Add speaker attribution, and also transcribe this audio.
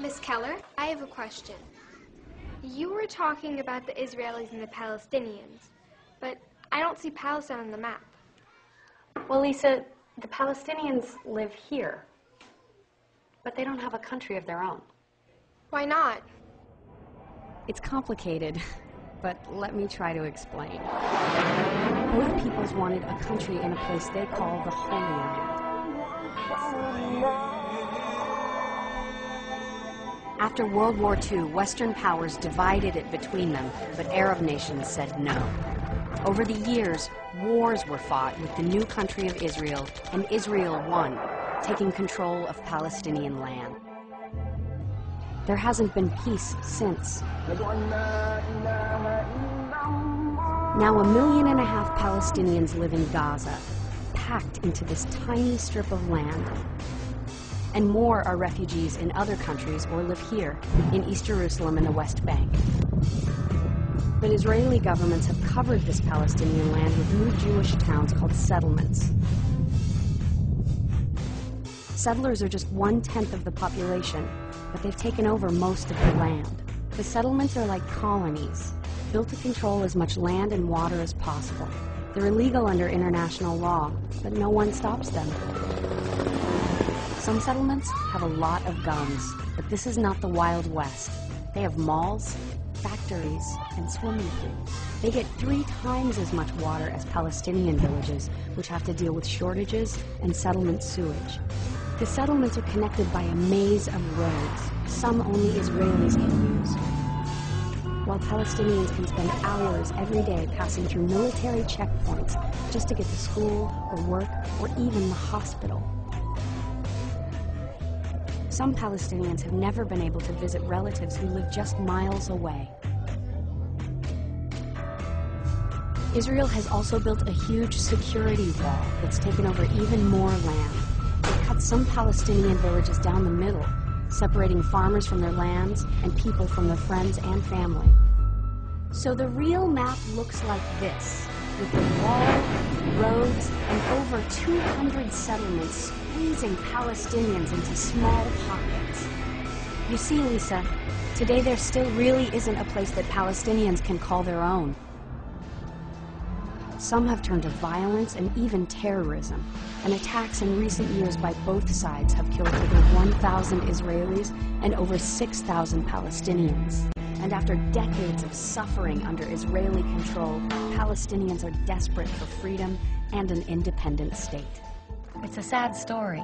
Speaker 1: Miss Keller, I have a question. You were talking about the Israelis and the Palestinians, but I don't see Palestine on the map.
Speaker 2: Well, Lisa, the Palestinians live here, but they don't have a country of their own.
Speaker 1: Why not?
Speaker 2: It's complicated, but let me try to explain. Both peoples wanted a country in a place they call the Holy Land. After World War II, Western powers divided it between them, but Arab nations said no. Over the years, wars were fought with the new country of Israel, and Israel won, taking control of Palestinian land. There hasn't been peace since. Now 1.5 million Palestinians live in Gaza, packed into this tiny strip of land. And more are refugees in other countries or live here, in East Jerusalem and the West Bank. But Israeli governments have covered this Palestinian land with new Jewish towns called settlements. Settlers are just 1/10 of the population, but they've taken over most of the land. The settlements are like colonies, built to control as much land and water as possible. They're illegal under international law, but no one stops them. Some settlements have a lot of guns, but this is not the Wild West. They have malls, factories, and swimming pools. They get 3 times as much water as Palestinian villages, which have to deal with shortages and settlement sewage. The settlements are connected by a maze of roads, some only Israelis can use, while Palestinians can spend hours every day passing through military checkpoints just to get to school or work or even the hospital. Some Palestinians have never been able to visit relatives who live just miles away. Israel has also built a huge security wall that's taken over even more land. It cut some Palestinian villages down the middle, separating farmers from their lands and people from their friends and family. So the real map looks like this, with the wall, roads, and over 200 settlements squeezing Palestinians into small pockets. You see, Lisa, today there still really isn't a place that Palestinians can call their own. Some have turned to violence and even terrorism, and attacks in recent years by both sides have killed over 1,000 Israelis and over 6,000 Palestinians. And after decades of suffering under Israeli control, Palestinians are desperate for freedom and an independent state. It's a sad story.